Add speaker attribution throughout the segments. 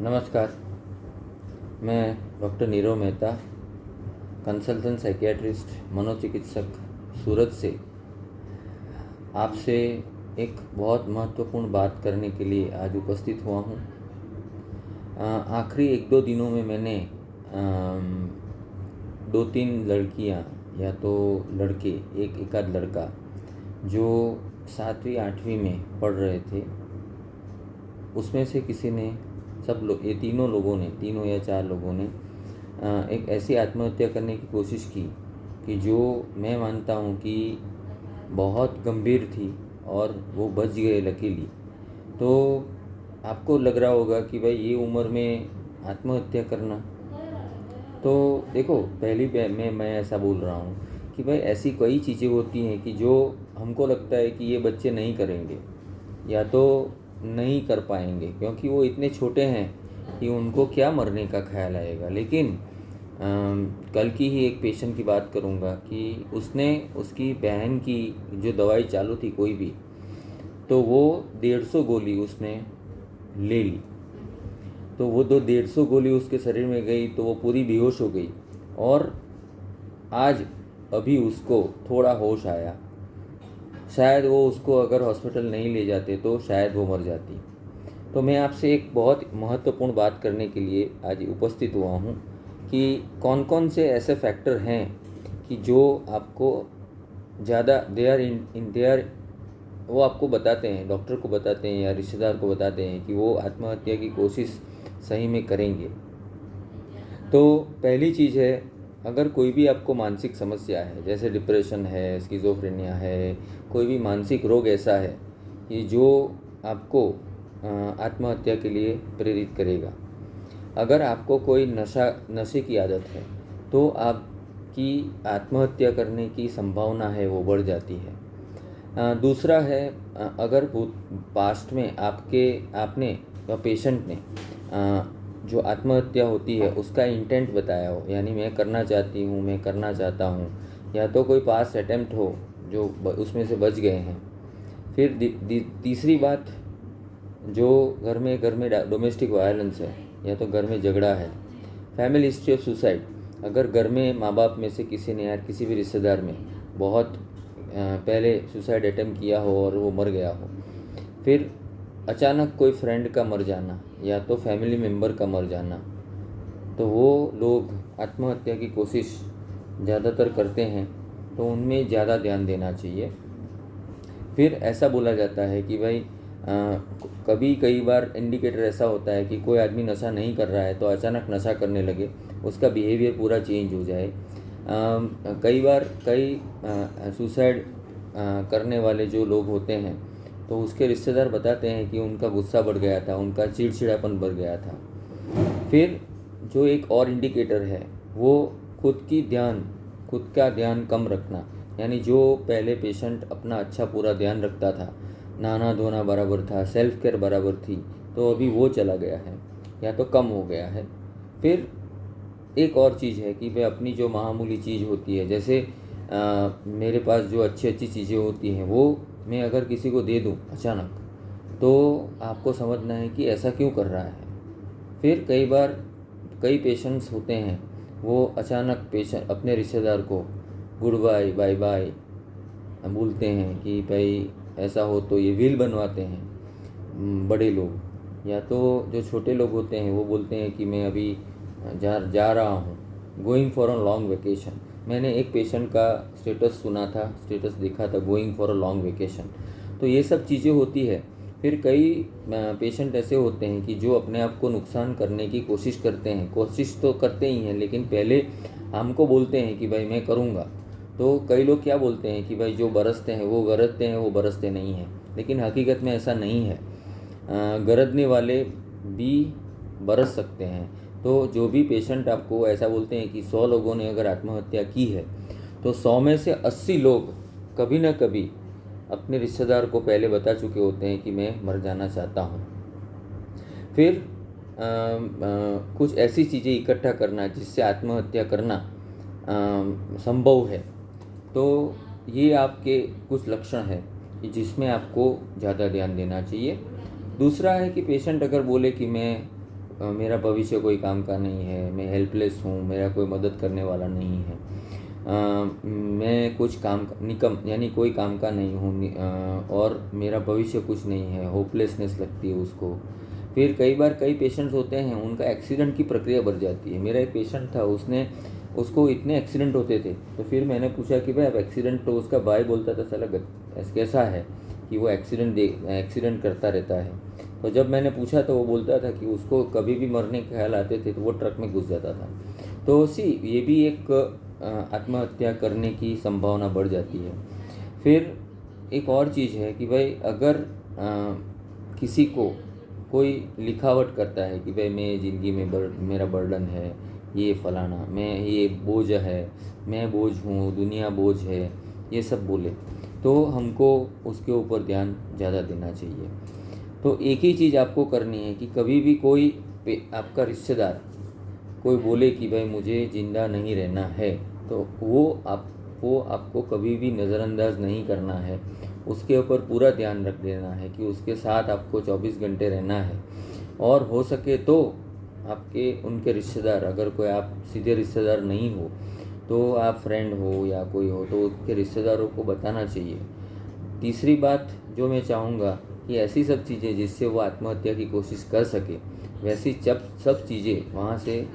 Speaker 1: नमस्कार। मैं doctor Nirav Mehta, consultant psychiatrist, मनोचिकित्सक, सूरत से आपसे एक बहुत महत्वपूर्ण बात करने के लिए आज उपस्थित हुआ हूँ। आखिरी 1-2 दिनों में मैंने 2-3 लड़कियाँ या तो लड़के, एक एकाध लड़का जो 7वीं 8वीं में पढ़ रहे थे, उसमें से किसी ने, सब लोग, ये तीनों या 4 लोगों ने एक ऐसी आत्महत्या करने की कोशिश की कि जो मैं मानता हूँ कि बहुत गंभीर थी और वो बच गए लकीली। तो आपको लग रहा होगा कि भाई ये उम्र में आत्महत्या करना, तो देखो, पहली मैं ऐसा बोल रहा हूँ कि भाई ऐसी कई चीज़ें होती हैं कि जो हमको लगता है कि ये बच्चे नहीं करेंगे या तो नहीं कर पाएंगे क्योंकि वो इतने छोटे हैं कि उनको क्या मरने का ख्याल आएगा। लेकिन कल की ही एक पेशेंट की बात करूँगा कि उसकी बहन की जो दवाई चालू थी कोई भी, तो वो 150 गोली उसने ले ली। तो वो 150 गोली उसके शरीर में गई तो वो पूरी बेहोश हो गई और आज अभी उसको थोड़ा होश आया। शायद वो उसको अगर हॉस्पिटल नहीं ले जाते तो शायद वो मर जाती। तो मैं आपसे एक बहुत महत्वपूर्ण बात करने के लिए आज उपस्थित हुआ हूँ कि कौन कौन से ऐसे फैक्टर हैं कि जो आपको ज़्यादा देयर वो आपको बताते हैं, डॉक्टर को बताते हैं या रिश्तेदार को बताते हैं कि वो आत्महत्या की कोशिश सही में करेंगे। तो पहली चीज़ है, अगर कोई भी आपको मानसिक समस्या है, जैसे डिप्रेशन है, स्किज़ोफ्रेनिया है, कोई भी मानसिक रोग ऐसा है कि जो आपको आत्महत्या के लिए प्रेरित करेगा। अगर आपको कोई नशे की आदत है तो आपकी आत्महत्या करने की संभावना है वो बढ़ जाती है। दूसरा है, अगर पास्ट में आपने या पेशेंट ने जो आत्महत्या होती है उसका इंटेंट बताया हो, यानी मैं करना चाहती हूँ, मैं करना चाहता हूँ, या तो कोई पास्ट अटेम्प्ट हो जो उसमें से बच गए हैं। फिर तीसरी बात, जो घर में डोमेस्टिक वायलेंस है या तो घर में झगड़ा है, फैमिली हिस्ट्री ऑफ सुसाइड, अगर घर में माँ बाप में से किसी ने या किसी भी रिश्तेदार में बहुत पहले सुसाइड अटेम्प्ट किया हो और वो मर गया हो, फिर अचानक कोई फ्रेंड का मर जाना या तो फैमिली मेम्बर का मर जाना, तो वो लोग आत्महत्या की कोशिश ज़्यादातर करते हैं, तो उनमें ज़्यादा ध्यान देना चाहिए। फिर ऐसा बोला जाता है कि भाई कई बार इंडिकेटर ऐसा होता है कि कोई आदमी नशा नहीं कर रहा है तो अचानक नशा करने लगे, उसका बिहेवियर पूरा चेंज हो जाए। कई बार सुसाइड करने वाले जो लोग होते हैं तो उसके रिश्तेदार बताते हैं कि उनका गुस्सा बढ़ गया था, उनका चिड़चिड़ापन बढ़ गया था। फिर जो एक और इंडिकेटर है वो खुद का ध्यान कम रखना, यानी जो पहले पेशेंट अपना अच्छा पूरा ध्यान रखता था, नहाना धोना बराबर था, सेल्फ केयर बराबर थी, तो अभी वो चला गया है या तो कम हो गया है। फिर एक और चीज़ है कि भाई अपनी जो मामूली चीज़ होती है, जैसे मेरे पास जो अच्छी चीज़ें होती हैं वो मैं अगर किसी को दे दूं अचानक, तो आपको समझना है कि ऐसा क्यों कर रहा है। फिर कई पेशेंट्स होते हैं वो अचानक पेशेंट अपने रिश्तेदार को गुड बाय बाय बाय बोलते हैं कि भाई ऐसा हो, तो ये विल बनवाते हैं बड़े लोग, या तो जो छोटे लोग होते हैं वो बोलते हैं कि मैं अभी जा रहा हूँ, going for a long vacation. मैंने एक पेशेंट का स्टेटस देखा था, going for a long vacation. तो ये सब चीज़ें होती है। फिर कई पेशेंट ऐसे होते हैं कि जो अपने आप को नुकसान करने की कोशिश करते हैं, कोशिश तो करते ही हैं लेकिन पहले हमको बोलते हैं कि भाई मैं करूँगा। तो कई लोग क्या बोलते हैं कि भाई जो बरसते हैं वो गरजते हैं, वो बरसते नहीं हैं, लेकिन हकीकत में ऐसा नहीं है। गरजने वाले भी बरस सकते हैं। तो जो भी पेशेंट आपको ऐसा बोलते हैं कि 100 लोगों ने अगर आत्महत्या की है तो 100 में से 80 लोग कभी ना कभी अपने रिश्तेदार को पहले बता चुके होते हैं कि मैं मर जाना चाहता हूँ। फिर कुछ ऐसी चीज़ें इकट्ठा करना जिससे आत्महत्या करना संभव है। तो ये आपके कुछ लक्षण हैं कि जिसमें आपको ज़्यादा ध्यान देना चाहिए। दूसरा है कि पेशेंट अगर बोले कि मैं मेरा भविष्य कोई काम का नहीं है, मैं हेल्पलेस हूँ, मेरा कोई मदद करने वाला नहीं है, मैं कुछ काम निकम यानी कोई काम का नहीं हूँ, और मेरा भविष्य कुछ नहीं है, होपलेसनेस लगती है उसको। फिर कई बार कई पेशेंट्स होते हैं, उनका एक्सीडेंट की प्रक्रिया बढ़ जाती है। मेरा एक पेशेंट था, उसको इतने एक्सीडेंट होते थे, तो फिर मैंने पूछा कि भाई अब एक्सीडेंट, तो उसका भाई बोलता था साला कैसा है कि वो एक्सीडेंट करता रहता है। तो जब मैंने पूछा तो वो बोलता था कि उसको कभी भी मरने के ख्याल आते थे तो वो ट्रक में घुस जाता था। तो ये भी एक आत्महत्या करने की संभावना बढ़ जाती है। फिर एक और चीज़ है कि भाई अगर किसी को कोई लिखावट करता है कि भाई मैं ज़िंदगी में मेरा बर्डन है, ये फलाना, मैं ये बोझ है, मैं बोझ हूँ, दुनिया बोझ है, ये सब बोले, तो हमको उसके ऊपर ध्यान ज़्यादा देना चाहिए। तो एक ही चीज़ आपको करनी है कि कभी भी कोई आपका रिश्तेदार कोई बोले कि भाई मुझे ज़िंदा नहीं रहना है, तो वो आपको कभी भी नज़रअंदाज नहीं करना है। उसके ऊपर पूरा ध्यान रख देना है कि उसके साथ आपको 24 घंटे रहना है। और हो सके तो आपके उनके रिश्तेदार, अगर कोई आप सीधे रिश्तेदार नहीं हो तो आप फ्रेंड हो या कोई हो तो उसके रिश्तेदारों को बताना चाहिए। तीसरी बात जो मैं चाहूँगा कि ऐसी सब चीज़ें जिससे वो आत्महत्या की कोशिश कर सके, वैसी सब चीज़ें वहाँ से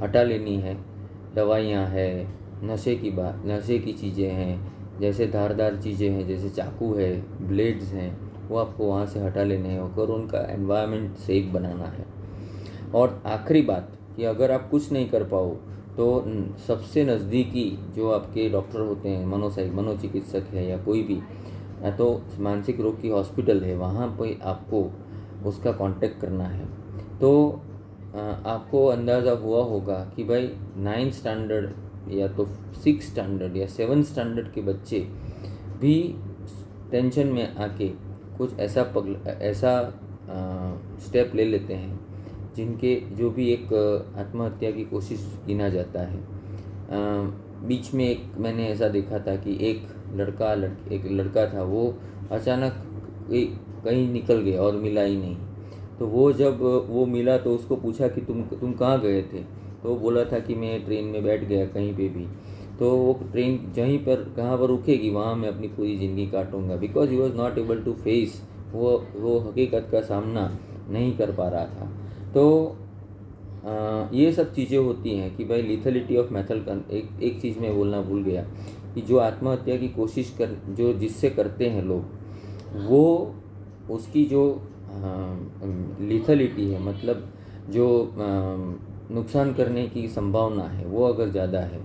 Speaker 1: हटा लेनी है। दवाइयाँ है, नशे की चीज़ें हैं, जैसे धारदार चीज़ें हैं, जैसे चाकू है, ब्लेड्स हैं, वो आपको वहाँ से हटा लेने हैं और उनका एनवायरनमेंट सेफ बनाना है। और आखिरी बात कि अगर आप कुछ नहीं कर पाओ तो सबसे नज़दीकी जो आपके डॉक्टर होते हैं, मनोचिकित्सक है या कोई भी, या तो मानसिक रोग की हॉस्पिटल है, वहाँ पे आपको उसका कांटेक्ट करना है। तो आपको अंदाज़ा हुआ होगा कि भाई 9th स्टैंडर्ड या तो 6th स्टैंडर्ड या 7th स्टैंडर्ड के बच्चे भी टेंशन में आके कुछ ऐसा स्टेप ले लेते हैं जिनके जो भी एक आत्महत्या की कोशिश गिना जाता है। बीच में एक मैंने ऐसा देखा था कि एक लड़का था, वो अचानक कहीं निकल गया और मिला ही नहीं। तो वो जब वो मिला तो उसको पूछा कि तुम कहाँ गए थे, तो वो बोला था कि मैं ट्रेन में बैठ गया कहीं पे भी। तो वो ट्रेन जहीं पर कहाँ पर रुकेगी वहाँ मैं अपनी पूरी ज़िंदगी काटूंगा, because he was not able to face, वो हकीकत का सामना नहीं कर पा रहा था। तो ये सब चीज़ें होती हैं कि भाई लिथलिटी ऑफ मेथल। एक चीज़ मैं बोलना भूल गया कि जो आत्महत्या की कोशिश जो जिससे करते हैं लोग, वो उसकी जो लिथलिटी है, मतलब जो नुकसान करने की संभावना है, वो अगर ज़्यादा है,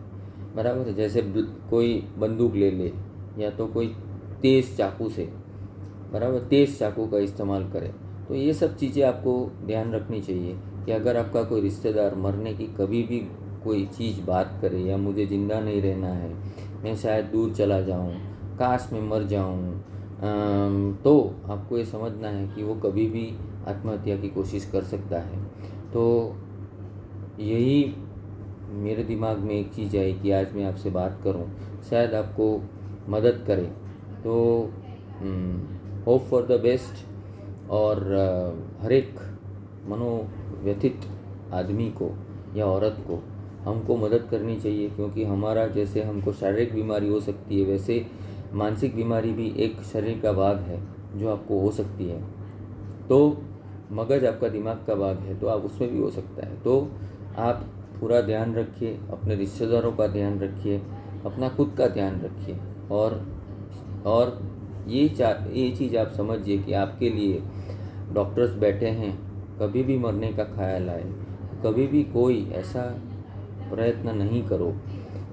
Speaker 1: बराबर है, जैसे कोई बंदूक ले ले या तो कोई तेज़ चाकू से, बराबर, तेज़ चाकू का इस्तेमाल करे, तो ये सब चीज़ें आपको ध्यान रखनी चाहिए कि अगर आपका कोई रिश्तेदार मरने की कभी भी कोई चीज़ बात करे या मुझे ज़िंदा नहीं रहना है, मैं शायद दूर चला जाऊं, काश मैं मर जाऊं, तो आपको ये समझना है कि वो कभी भी आत्महत्या की कोशिश कर सकता है। तो यही मेरे दिमाग में एक चीज़ आई कि आज मैं आपसे बात करूं, शायद आपको मदद करे। तो होप फॉर द बेस्ट। और हर एक मनोव्यथित आदमी को या औरत को हमको मदद करनी चाहिए, क्योंकि हमारा जैसे हमको शारीरिक बीमारी हो सकती है, वैसे मानसिक बीमारी भी एक शरीर का भाग है जो आपको हो सकती है। तो मगज आपका दिमाग का भाग है, तो आप उसमें भी हो सकता है। तो आप पूरा ध्यान रखिए, अपने रिश्तेदारों का ध्यान रखिए, अपना खुद का ध्यान रखिए। और ये चीज़ आप समझिए कि आपके लिए डॉक्टर्स बैठे हैं। कभी भी मरने का ख्याल आए, कभी भी कोई ऐसा प्रयत्न नहीं करो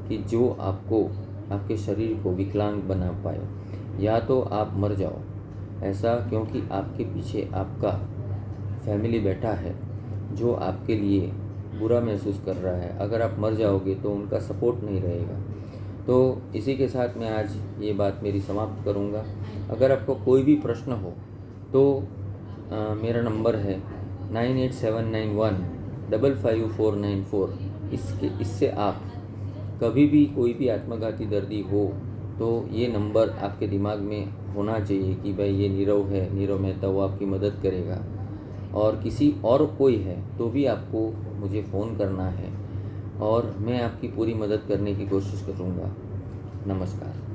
Speaker 1: कि जो आपके शरीर को विकलांग बना पाए, या तो आप मर जाओ ऐसा, क्योंकि आपके पीछे आपका फैमिली बैठा है जो आपके लिए बुरा महसूस कर रहा है। अगर आप मर जाओगे तो उनका सपोर्ट नहीं रहेगा। तो इसी के साथ मैं आज ये बात मेरी समाप्त करूँगा। अगर आपको कोई भी प्रश्न हो तो मेरा नंबर है 9879155494। इससे आप कभी भी कोई भी आत्मघाती दर्दी हो तो ये नंबर आपके दिमाग में होना चाहिए कि भाई ये नीरव है, नीरव मेहता, वो आपकी मदद करेगा। और किसी और कोई है तो भी आपको मुझे फ़ोन करना है और मैं आपकी पूरी मदद करने की कोशिश करूँगा। नमस्कार।